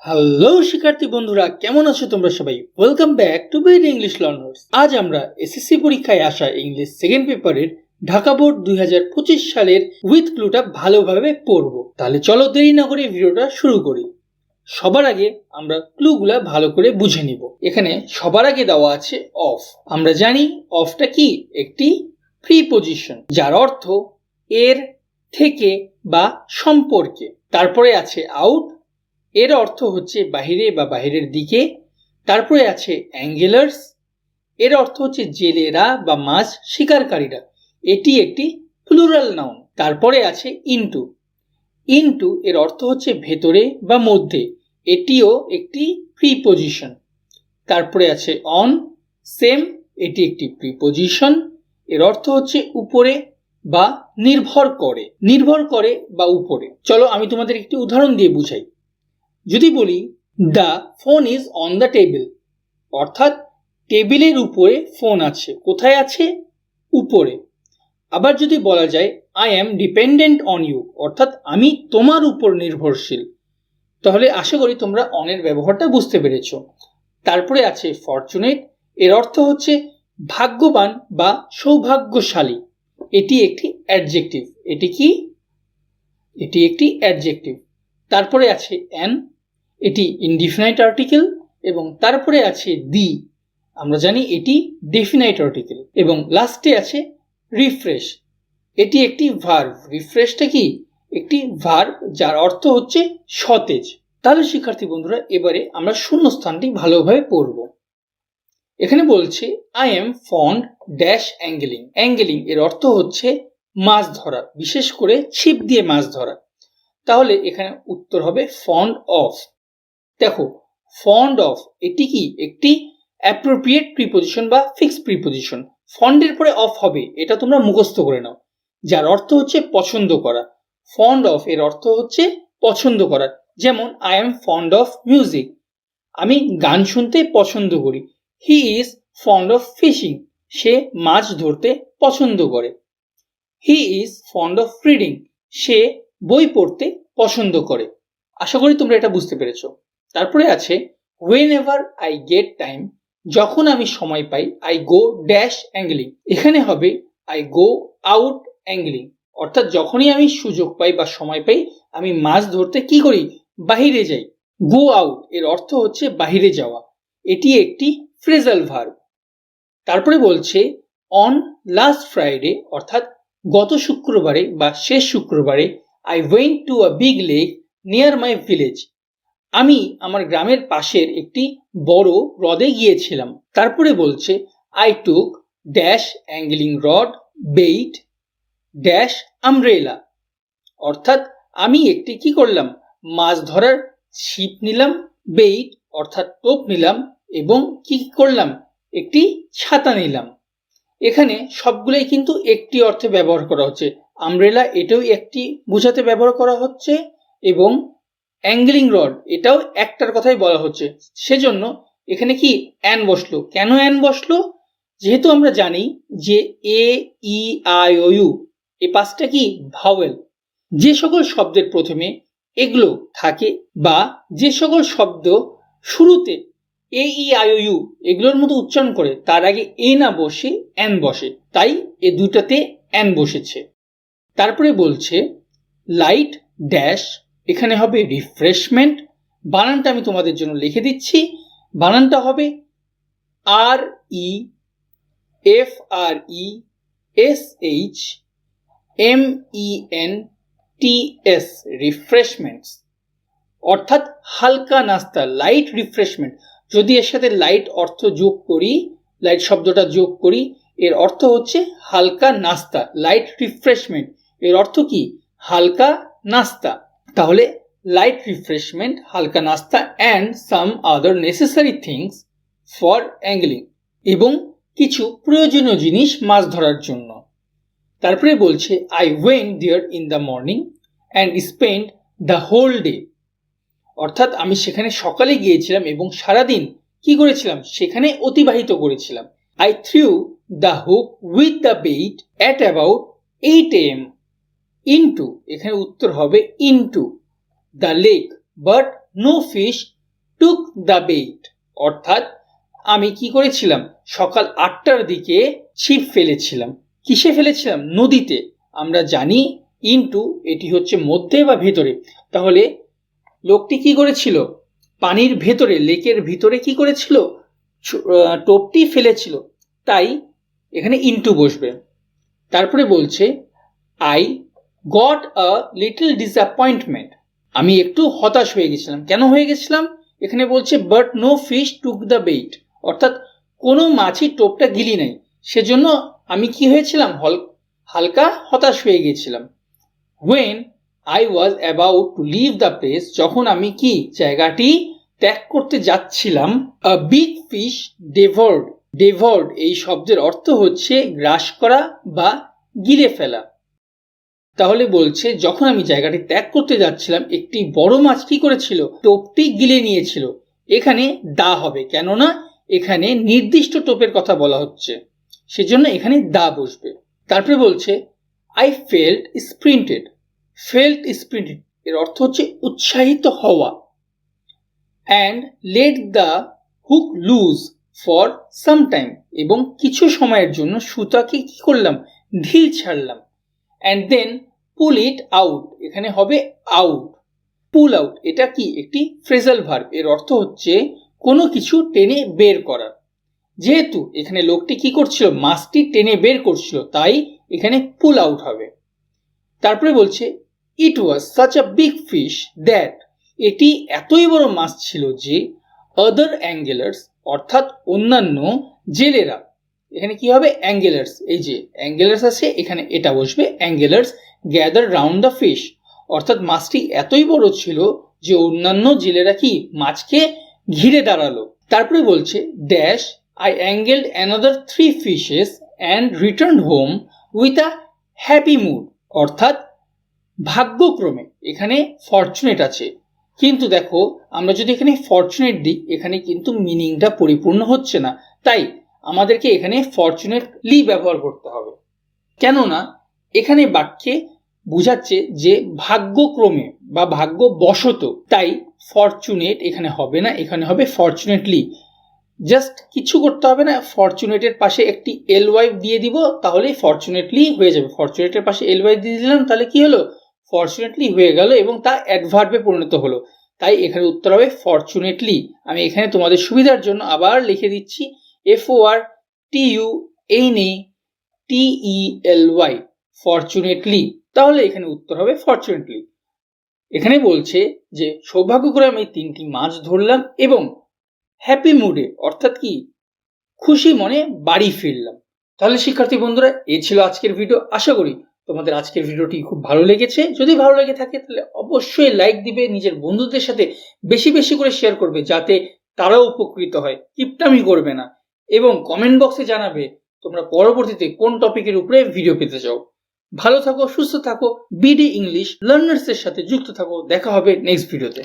Hello শিক্ষার্থী বন্ধুরা, কেমন আছো তোমরা সবাই? Welcome back to bit English learners. আজ আমরা এসএসসি পরীক্ষায় আসা ইংলিশ সেকেন্ড পেপারের ঢাকা বোর্ড 2025 সালের উইথ ক্লুটা ভালোভাবে পড়ব। তাহলে চলো দেরি না করে ভিডিওটা শুরু করি। সবার আগে আমরা ক্লুগুলা ভালো করে বুঝে নিব। এখানে সবার আগে দেওয়া আছে অফ। আমরা জানি অফটা কি? একটি প্রিপজিশন যার অর্থ এর, থেকে বা সম্পর্কে। তারপরে আছে আউট, এর অর্থ হচ্ছে বাহিরে বা বাহিরের দিকে। তারপরে আছে অ্যাঙ্গেলার্স, এর অর্থ হচ্ছে জেলেরা বা মাছ শিকারকারীরা, এটি একটি প্লুরাল নাউন। তারপরে আছে ইনটু, ইনটু এর অর্থ হচ্ছে ভেতরে বা মধ্যে, এটিও একটি প্রিপজিশন। তারপরে আছে অন, সেম, এটি একটি প্রিপজিশন, এর অর্থ হচ্ছে উপরে বা নির্ভর করে, নির্ভর করে বা উপরে। চলো আমি তোমাদের একটি উদাহরণ দিয়ে বুঝাই। যদি বলি the phone is on the table, অর্থাৎ টেবিলের উপরে ফোন আছে। কোথায় আছে? উপরে। আবার যদি বলা যায় I am dependent on you, অর্থাৎ আমি তোমার উপর নির্ভরশীল, তাহলে আশা করি তোমরা অনের ব্যবহারটা বুঝতে পেরেছো। তারপরে আছে ফরচুনেট, এর অর্থ হচ্ছে ভাগ্যবান বা সৌভাগ্যশালী, এটি একটি অ্যাডজেক্টিভ। এটি কি? এটি একটি অ্যাডজেক্টিভ। তারপরে আছে অ্যান, এটি ইনডিফিনাইট আর্টিকেল, এবং তারপরে আছে দি, আমরা জানি এটি ডেফিনাইট আর্টিকেল, এবং লাস্টে আছে রিফ্রেশ, এটি একটি ভার্ব। রিফ্রেশটা কি? একটি ভার্ব যার অর্থ হচ্ছে সতেজ। তাহলে শিক্ষার্থী বন্ধুরা, এবারে আমরা শূন্যস্থানটি ভালোভাবে পড়ব। এখানে বলছে আই এম ফন্ড ড্যাশ অ্যাঙ্গেলিং। অ্যাঙ্গেলিং এর অর্থ হচ্ছে মাছ ধরা, বিশেষ করে ছিপ দিয়ে মাছ ধরা। তাহলে এখানে উত্তর হবে ফন্ড অফ। দেখো, ফন্ড অফ এটি কি? একটি অ্যাপ্রোপ্রিয়েট প্রিপজিশন বা ফিক্সড প্রিপজিশন। ফন্ডের পরে অফ হবে, এটা তোমরা মুখস্থ করে নাও, যার অর্থ হচ্ছে পছন্দ করা। ফন্ড অফ এর অর্থ হচ্ছে পছন্দ করা। যেমন I am fond of music, আমি গান শুনতে পছন্দ করি। He is fond of fishing, সে মাছ ধরতে পছন্দ করে। He is fond of reading, সে বই পড়তে পছন্দ করে। আশা করি তোমরা এটা বুঝতে পেরেছো। তারপরে আছে whenever I get time, যখন আমি সময় পাই, I go dash angling, এখানে হবে I go out angling, অর্থাৎ যখনই আমি সুযোগ পাই বা সময় পাই, আমি মাছ ধরতে কি করি? বাহিরে যাই। go out এর অর্থ হচ্ছে বাহিরে যাওয়া, এটি একটি ফ্রেজাল ভার্ব। তারপরে বলছে on last Friday, অর্থাৎ গত শুক্রবারে বা শেষ শুক্রবারে, I went to a big lake near my village, আমি আমার গ্রামের পাশের একটি বড় হ্রদে গিয়েছিলাম। তারপরে বলছে I took dash angling rod, bait, dash umbrella, অর্থাৎ আমি একটি কি করলাম? মাছ ধরার ছিপ নিলাম, বেইট অর্থাৎ টোপ নিলাম, এবং কি করলাম? একটি ছাতা নিলাম। এখানে সবগুলোই কিন্তু একটি অর্থে ব্যবহার করা হচ্ছে। আমব্রেলা এটাও একটি বোঝাতে ব্যবহার করা হচ্ছে, এবং অ্যাঙ্গলিং রড এটাও একটার কথাই বলা হচ্ছে। সেজন্য এখানে কি অ্যান বসলো। কেন অ্যান বসলো? যেহেতু আমরা জানি যে এ, ই, আই, ও, ইউ এই পাঁচটা কি ভাওয়েল। যে সকল শব্দের প্রথমে এগুলো থাকে, বা যে সকল শব্দ শুরুতে এ, ই, আই, ও, ইউ এগুলোর মতো উচ্চারণ করে, তার আগে এ না বসে অ্যান বসে, তাই এ দুটাতে অ্যান বসেছে। তারপরে বলছে লাইট ড্যাশ, এখানে হবে রিফ্রেশমেন্ট। বানানটা আমি তোমাদের জন্য লিখে দিচ্ছি। বানানটা হবে R E F R E S H M E N T S, refreshments, অর্থাৎ হালকা নাস্তা, লাইট রিফ্রেশমেন্ট। যদি এর সাথে লাইট অর্থ যোগ করি, লাইট শব্দটা যোগ করি, এর অর্থ হচ্ছে হালকা নাস্তা। লাইট রিফ্রেশমেন্ট এর অর্থ কি? হালকা নাস্তা। তাহলে লাইট রিফ্রেশমেন্ট, হালকা নাস্তা, and some other necessary things for angling, এবং কিছু প্রয়োজনীয় জিনিস মাছ ধরার জন্য। তারপরে বলছে I went there in the morning and spend the whole day, অর্থাৎ আমি সেখানে সকালে গিয়েছিলাম এবং সারাদিন কি করেছিলাম? সেখানে অতিবাহিত করেছিলাম। I threw the hook with the bait at about 8 AM into, এখানে উত্তর হবে into the lake, but no fish took the bait. অর্থাৎ আমি কি করেছিলাম, সকাল 8টার দিকে ছিপ ফেলেছিলাম। কিসে ফেলেছিলাম? নদীতে। আমরা জানি ইনটু এটি হচ্ছে মধ্যে বা ভেতরে, তাহলে লোকটি কি করেছিল, পানির ভেতরে, লেকের ভিতরে কি করেছিল, টোপটি ফেলেছিল, তাই এখানে ইনটু বসবে। তারপরে বলছে I got a little disappointment, আমি একটু হতাশ হয়ে গেছিলাম। কেন হয়ে গেছিলাম? এখানে বলছে but no fish took the bait, অর্থাৎ কোনো মাছই টোপটা গিলি নাই, সেজন্য আমি কি হয়েছিলাম, হালকা হতাশ হয়ে গেছিলাম। when I was about to leave the place, যখন আমি কি জায়গাটি ত্যাগ করতে যাচ্ছিলাম, a big fish devoured এই শব্দের অর্থ হচ্ছে গ্রাস করা বা গিলে ফেলা। তাহলে বলছে যখন আমি জায়গাটি ত্যাগ করতে যাচ্ছিলাম একটি বড় মাছ কি করেছিল, টোপটি গিলে নিয়েছিল। এখানে দা হবে, কেননা এখানে নির্দিষ্ট টোপের কথা বলা হচ্ছে, সেজন্য এখানে দা বসবে। তারপরে বলছে I felt sprinted এর অর্থ হচ্ছে উৎসাহিত হওয়া। and let the hook loose for some time, এবং কিছু সময়ের জন্য সুতাকে কি করলাম, ঢিল ছাড়লাম। and then pull it out, এখানে হবে out, pull out এটা কি একটি ফ্রেজাল ভার্ব, এর অর্থ হচ্ছে কোনো কিছু টেনে বের করা। যেহেতু এখানে লোকটি কি করছিল, মাছটি টেনে বের করছিল, তাই এখানে পুল আউট হবে। তারপরে বলছে it was such a big fish that, এটি এতই বড় মাছ ছিল যে আদার অ্যাঙ্গেলার্স, অর্থাৎ অন্যান্য জেলেরা, এখানে কি হবে অ্যাঙ্গেলার্স, এই যে অ্যাঙ্গেলার্স আছে এখানে এটা বসবে, অ্যাঙ্গেলার্স গ্যাদার রাউন্ড দ্য ফিশ, অর্থাৎ মাছটি এতই বড় ছিল যে অন্যান্য জেলেরা কি মাছকে ঘিরে দাঁড়ালো। তারপরে বলছে dash I angled another 3 fishes and returned home with a happy mood, অর্থাৎ ভাগ্যক্রমে, এখানে ফরচুনেট আছে, কিন্তু দেখো আমরা যদি এখানে ফরচুনেট দিই এখানে কিন্তু মিনিংটা পরিপূর্ণ হচ্ছে না, তাই আমাদেরকে এখানে ফরচুনেটলি ব্যবহার করতে হবে। কেননা এখানে বাক্যে বোঝাচ্ছে যে ভাগ্যক্রমে বা ভাগ্যবশত, তাই ফরচুনেট এখানে হবে না, এখানে হবে ফরচুনেটলি। জাস্ট কিছু করতে হবে না, ফরচুনেটের পাশে একটি ly দিয়ে দিব, তাহলে ফরচুনেটলি হয়ে যাবে। ফরচুনেটের পাশে ly দিয়ে দিলাম, তাহলে কি হলো, ফরচুনেটলি হয়ে গেল এবং তা অ্যাডভার্বে পরিণত হলো, তাই এখানে উত্তর হবে ফরচুনেটলি। আমি এখানে তোমাদের সুবিধার জন্য আবার লিখে দিচ্ছি FORTUNATELY, ফরচুনেটলি, তাহলে এখানে উত্তর হবে ফরচুনেটলি। এখানে বলছে যে সৌভাগ্যক্রমে আমি 3টি মাছ ধরলাম এবং হ্যাপি মুডে, অর্থাৎ কি খুশি মনে বাড়ি ফিরলাম। তাহলে শিক্ষার্থী বন্ধুরা, এই ছিল আজকের ভিডিও। আশা করি তোমাদের আজকের ভিডিওটি খুব ভালো লেগেছে। যদি ভালো লেগে থাকে তাহলে অবশ্যই লাইক দিবে, নিজের বন্ধুদের সাথে বেশি বেশি করে শেয়ার করবে যাতে তারাও উপকৃত হয়, কিপটামি করবে না, এবং কমেন্ট বক্সে জানাবে তোমরা পরবর্তীতে কোন টপিকের উপরে ভিডিও পেতে চাও। ভালো থাকো, সুস্থ থাকো, বিডি ইংলিশ লার্নার্স এর সাথে যুক্ত থাকো। দেখা হবে নেক্সট ভিডিওতে।